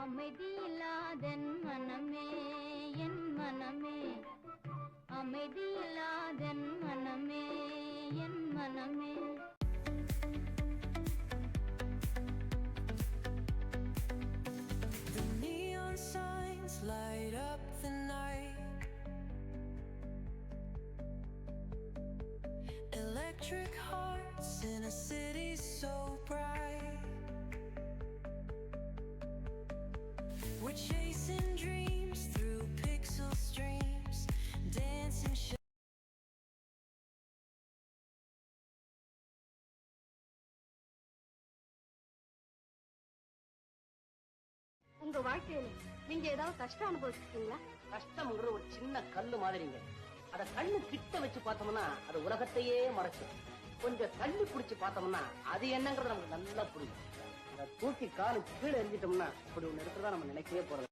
அமைதியில்லாதன் மனமே என் மனமே அமைதியில்லாதன் மனமே என் மனமே The neon signs light up the night. Electric hearts in a city so bright. We're chasing dreams through pixel streams, dancing. உங்க வாழ்க்கையில நீங்க ஏதாவது கஷ்டம் அனுபவிச்சிருக்கீங்களா? கஷ்டம்ங்கிற ஒரு சின்ன கல்லு மாதிரிங்க. அத கண்ணு கிட்ட வச்சு பார்த்தோம்னா அது உலகத்தையே மறைக்கும். கொஞ்சம் தள்ளி பிடிச்சு பார்த்தோம்னா அது என்னங்கிறது நமக்கு நல்லா புரியும். அதை தூக்கி காலு கீழே எரிஞ்சிட்டோம்னா இப்படி ஒண்ணு இருக்கிறதா நம்ம நினைக்கவே போறது.